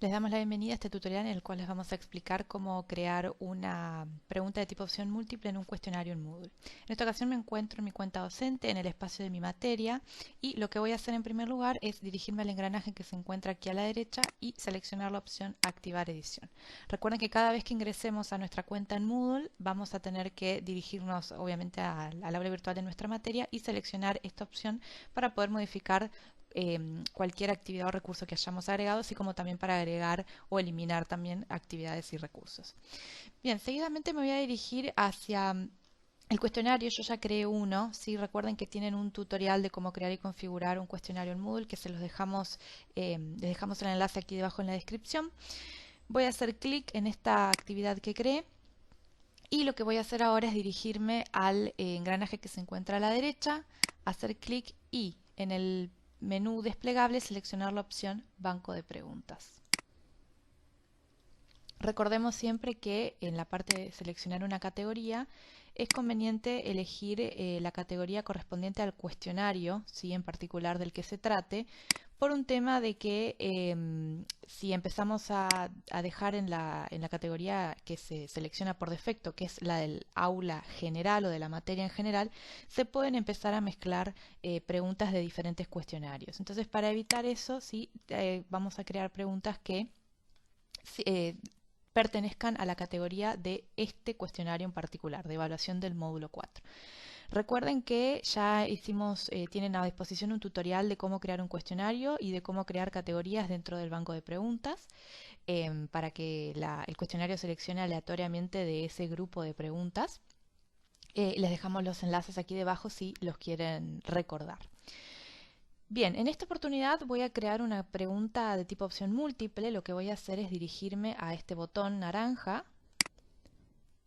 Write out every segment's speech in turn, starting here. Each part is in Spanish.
Les damos la bienvenida a este tutorial en el cual les vamos a explicar cómo crear una pregunta de tipo opción múltiple en un cuestionario en Moodle. En esta ocasión me encuentro en mi cuenta docente, en el espacio de mi materia, y lo que voy a hacer en primer lugar es dirigirme al engranaje que se encuentra aquí a la derecha y seleccionar la opción Activar edición. Recuerden que cada vez que ingresemos a nuestra cuenta en Moodle vamos a tener que dirigirnos obviamente al aula virtual de nuestra materia y seleccionar esta opción para poder modificar cualquier actividad o recurso que hayamos agregado, así como también para agregar o eliminar también actividades y recursos. Bien, seguidamente me voy a dirigir hacia el cuestionario. Yo ya creé uno, ¿sí? Recuerden que tienen un tutorial de cómo crear y configurar un cuestionario en Moodle que se los dejamos, les dejamos el enlace aquí debajo en la descripción. Voy a hacer clic en esta actividad que creé. Y lo que voy a hacer ahora es dirigirme al engranaje que se encuentra a la derecha, hacer clic y en el menú desplegable seleccionar la opción Banco de preguntas. Recordemos siempre que en la parte de seleccionar una categoría es conveniente elegir la categoría correspondiente al cuestionario, ¿sí? En particular del que se trate, por un tema de que si empezamos a dejar en la categoría que se selecciona por defecto, que es la del aula general o de la materia en general, se pueden empezar a mezclar preguntas de diferentes cuestionarios. Entonces, para evitar eso, sí, vamos a crear preguntas que pertenezcan a la categoría de este cuestionario en particular, de evaluación del módulo 4. Recuerden que ya tienen a disposición un tutorial de cómo crear un cuestionario y de cómo crear categorías dentro del banco de preguntas para que el cuestionario seleccione aleatoriamente de ese grupo de preguntas. Les dejamos los enlaces aquí debajo si los quieren recordar. Bien, en esta oportunidad voy a crear una pregunta de tipo opción múltiple. Lo que voy a hacer es dirigirme a este botón naranja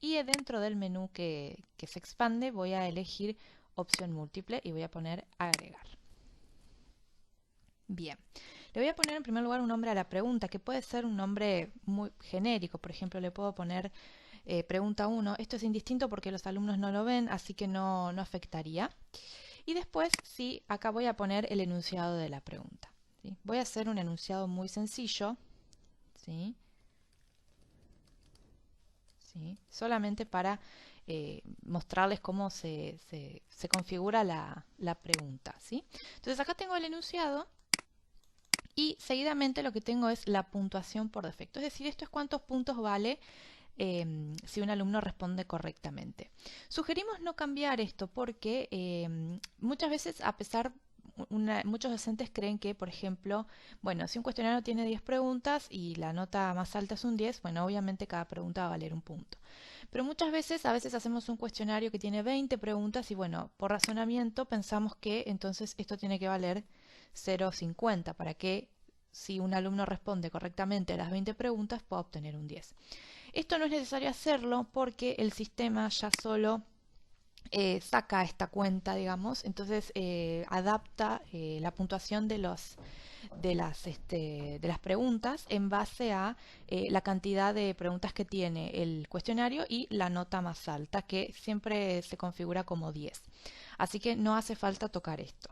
y dentro del menú que se expande voy a elegir opción múltiple y voy a poner agregar. Bien, le voy a poner en primer lugar un nombre a la pregunta que puede ser un nombre muy genérico. Por ejemplo, le puedo poner pregunta 1. Esto es indistinto porque los alumnos no lo ven, así que no afectaría. Y después, sí, acá voy a poner el enunciado de la pregunta. ¿Sí? Voy a hacer un enunciado muy sencillo, ¿sí? ¿Sí? Solamente para mostrarles cómo se configura la pregunta, ¿sí? Entonces acá tengo el enunciado y seguidamente lo que tengo es la puntuación por defecto. Es decir, esto es cuántos puntos vale si un alumno responde correctamente. Sugerimos no cambiar esto porque muchas veces, a pesar muchos docentes creen que, por ejemplo, bueno, si un cuestionario tiene 10 preguntas y la nota más alta es un 10, bueno, obviamente cada pregunta va a valer un punto. Pero muchas veces, a veces hacemos un cuestionario que tiene 20 preguntas y, bueno, por razonamiento pensamos que entonces esto tiene que valer 0,50 para que si un alumno responde correctamente a las 20 preguntas pueda obtener un 10. Esto no es necesario hacerlo porque el sistema ya solo saca esta cuenta, digamos, entonces adapta la puntuación de las preguntas en base a la cantidad de preguntas que tiene el cuestionario y la nota más alta, que siempre se configura como 10. Así que no hace falta tocar esto.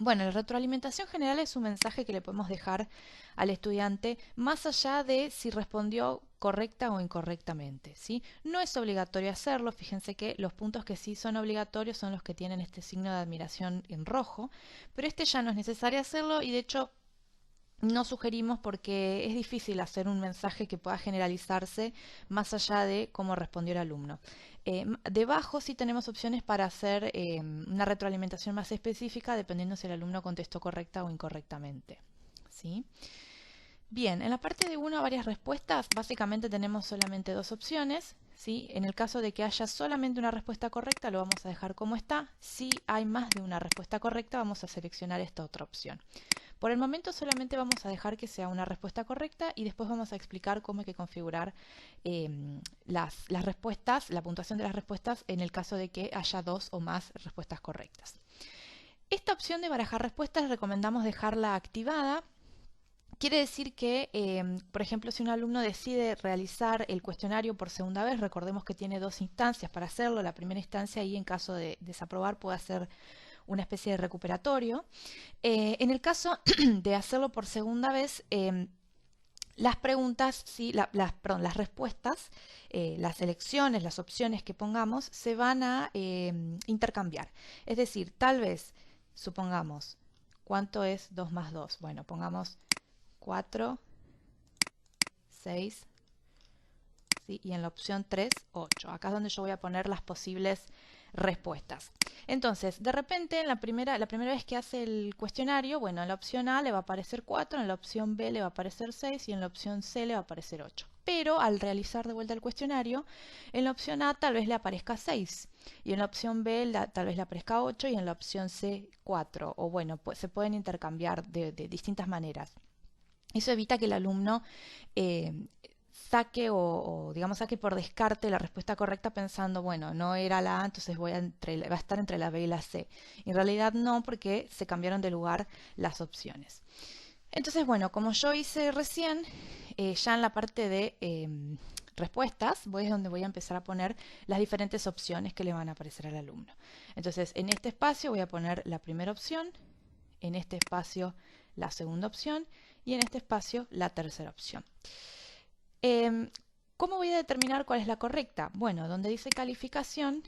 Bueno, la retroalimentación general es un mensaje que le podemos dejar al estudiante más allá de si respondió correcta o incorrectamente, ¿sí? No es obligatorio hacerlo, fíjense que los puntos que sí son obligatorios son los que tienen este signo de admiración en rojo, pero este ya no es necesario hacerlo y de hecho no sugerimos porque es difícil hacer un mensaje que pueda generalizarse más allá de cómo respondió el alumno. Debajo sí tenemos opciones para hacer una retroalimentación más específica dependiendo si el alumno contestó correcta o incorrectamente. ¿Sí? Bien, en la parte de 1 a varias respuestas, básicamente tenemos solamente dos opciones. ¿Sí? En el caso de que haya solamente una respuesta correcta, lo vamos a dejar como está. Si hay más de una respuesta correcta, vamos a seleccionar esta otra opción. Por el momento solamente vamos a dejar que sea una respuesta correcta y después vamos a explicar cómo hay que configurar las respuestas, la puntuación de las respuestas en el caso de que haya dos o más respuestas correctas. Esta opción de barajar respuestas recomendamos dejarla activada. Quiere decir que, por ejemplo, si un alumno decide realizar el cuestionario por segunda vez, recordemos que tiene dos instancias para hacerlo. La primera instancia y en caso de desaprobar puede hacer una especie de recuperatorio. En el caso de hacerlo por segunda vez, las preguntas, ¿sí? Perdón, las respuestas, las elecciones, las opciones que pongamos se van a intercambiar. Es decir, tal vez, supongamos, ¿cuánto es 2 más 2? Bueno, pongamos 4, 6, ¿sí? Y en la opción 3, 8. Acá es donde yo voy a poner las posibles respuestas. Entonces, de repente, en la primera vez que hace el cuestionario, bueno, en la opción A le va a aparecer 4, en la opción B le va a aparecer 6 y en la opción C le va a aparecer 8. Pero al realizar de vuelta el cuestionario, en la opción A tal vez le aparezca 6 y en la opción B tal vez le aparezca 8 y en la opción C 4. O bueno, pues se pueden intercambiar de distintas maneras. Eso evita que el alumno saque digamos saque por descarte la respuesta correcta pensando, bueno, no era la A, entonces va a estar entre la B y la C. En realidad no, porque se cambiaron de lugar las opciones. Entonces, bueno, como yo hice recién, ya en la parte de respuestas, es donde voy a empezar a poner las diferentes opciones que le van a aparecer al alumno. Entonces, en este espacio voy a poner la primera opción, en este espacio la segunda opción y en este espacio la tercera opción. ¿Cómo voy a determinar cuál es la correcta? Bueno, donde dice calificación,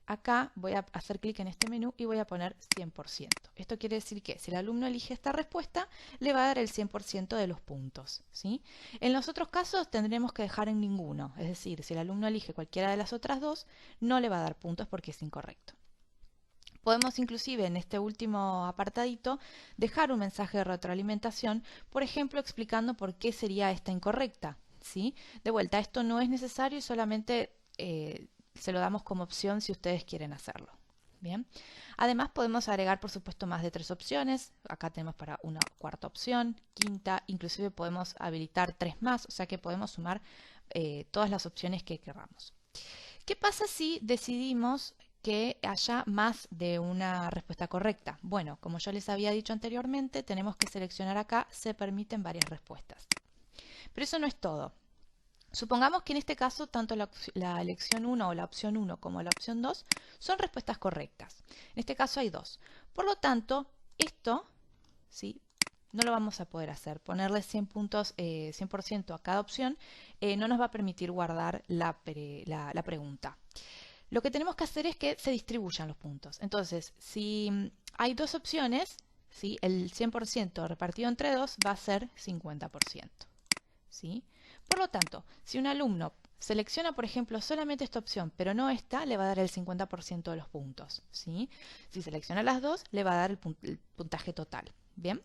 acá voy a hacer clic en este menú y voy a poner 100%. Esto quiere decir que si el alumno elige esta respuesta, le va a dar el 100% de los puntos, ¿sí? En los otros casos tendremos que dejar en ninguno. Es decir, si el alumno elige cualquiera de las otras dos, no le va a dar puntos porque es incorrecto. Podemos inclusive en este último apartadito dejar un mensaje de retroalimentación, por ejemplo, explicando por qué sería esta incorrecta, ¿sí? De vuelta, esto no es necesario y solamente se lo damos como opción si ustedes quieren hacerlo. Bien. Además podemos agregar, por supuesto, más de 3 opciones. Acá tenemos para una cuarta opción, quinta, inclusive podemos habilitar 3 más, o sea que podemos sumar todas las opciones que queramos. ¿Qué pasa si decidimos que haya más de una respuesta correcta? Bueno, como yo les había dicho anteriormente, tenemos que seleccionar acá, se permiten varias respuestas. Pero eso no es todo. Supongamos que en este caso tanto la elección 1 o la opción 1 como la opción 2 son respuestas correctas. En este caso hay 2. Por lo tanto, esto, ¿sí?, no lo vamos a poder hacer. Ponerle 100 puntos, 100% a cada opción, no nos va a permitir guardar la pregunta. Lo que tenemos que hacer es que se distribuyan los puntos. Entonces, si hay 2 opciones, ¿sí?, el 100% repartido entre 2 va a ser 50%. ¿Sí? Por lo tanto, si un alumno selecciona, por ejemplo, solamente esta opción, pero no esta, le va a dar el 50% de los puntos. ¿Sí? Si selecciona las dos, le va a dar el puntaje total. ¿Bien?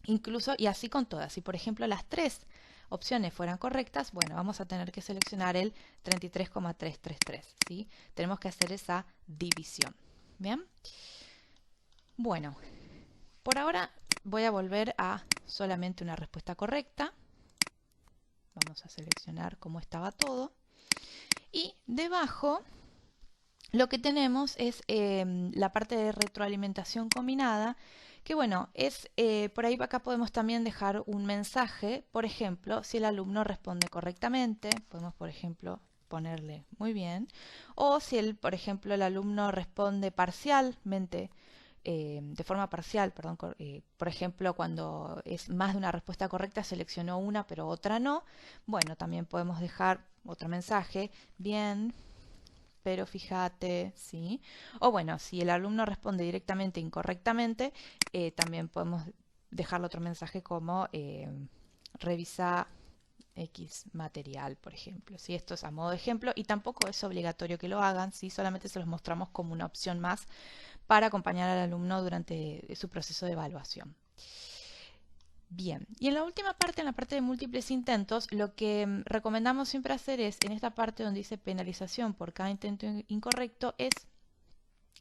Incluso, y así con todas. Si, por ejemplo, las 3 opciones fueran correctas, bueno, vamos a tener que seleccionar el 33,333. ¿Sí? Tenemos que hacer esa división. ¿Bien? Bueno, por ahora voy a volver a solamente una respuesta correcta. Vamos a seleccionar cómo estaba todo. Y debajo lo que tenemos es la parte de retroalimentación combinada, que bueno, es por ahí acá podemos también dejar un mensaje. Por ejemplo, si el alumno responde correctamente, podemos por ejemplo ponerle muy bien, o si por ejemplo el alumno responde parcialmente, de forma parcial, perdón, por ejemplo, cuando es más de una respuesta correcta, seleccionó una pero otra no, bueno, también podemos dejar otro mensaje, bien, pero fíjate, ¿sí? O bueno, si el alumno responde directamente incorrectamente, también podemos dejarle otro mensaje como revisa X material, por ejemplo. ¿Sí? Esto es a modo de ejemplo y tampoco es obligatorio que lo hagan, ¿sí? Solamente se los mostramos como una opción más para acompañar al alumno durante su proceso de evaluación. Bien, y en la última parte, en la parte de múltiples intentos, lo que recomendamos siempre hacer es, en esta parte donde dice penalización por cada intento incorrecto, es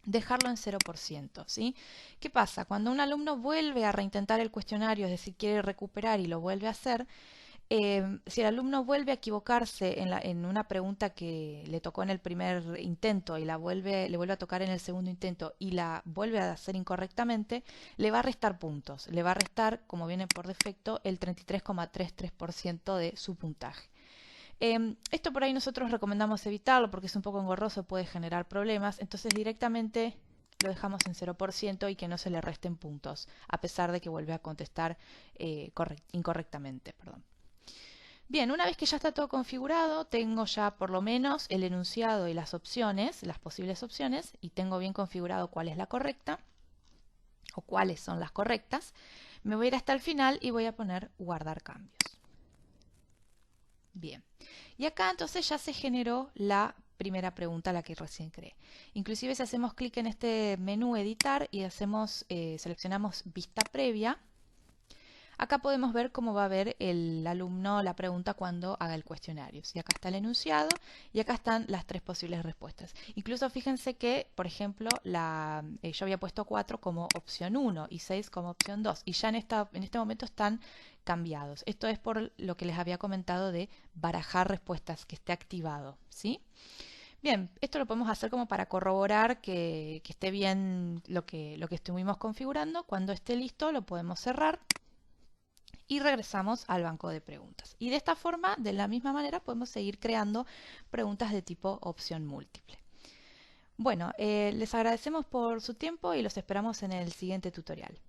dejarlo en 0%, ¿sí? ¿Qué pasa? Cuando un alumno vuelve a reintentar el cuestionario, es decir, quiere recuperar y lo vuelve a hacer, si el alumno vuelve a equivocarse en una pregunta que le tocó en el primer intento y le vuelve a tocar en el segundo intento y la vuelve a hacer incorrectamente, le va a restar puntos. Le va a restar, como viene por defecto, el 33,33% de su puntaje. Esto por ahí nosotros recomendamos evitarlo porque es un poco engorroso, puede generar problemas, entonces directamente lo dejamos en 0% y que no se le resten puntos, a pesar de que vuelve a contestar incorrectamente. Perdón. Bien, una vez que ya está todo configurado, tengo ya por lo menos el enunciado y las opciones, las posibles opciones, y tengo bien configurado cuál es la correcta o cuáles son las correctas. Me voy a ir hasta el final y voy a poner guardar cambios. Bien, y acá entonces ya se generó la primera pregunta, la que recién creé. Inclusive si hacemos clic en este menú editar y seleccionamos vista previa, acá podemos ver cómo va a ver el alumno la pregunta cuando haga el cuestionario. Y acá está el enunciado y acá están las tres posibles respuestas. Incluso fíjense que, por ejemplo, yo había puesto 4 como opción 1 y 6 como opción 2. Y ya en este momento están cambiados. Esto es por lo que les había comentado de barajar respuestas, que esté activado, ¿sí? Bien, esto lo podemos hacer como para corroborar que esté bien lo que estuvimos configurando. Cuando esté listo lo podemos cerrar y regresamos al banco de preguntas. Y de esta forma, de la misma manera, podemos seguir creando preguntas de tipo opción múltiple. Bueno, les agradecemos por su tiempo y los esperamos en el siguiente tutorial.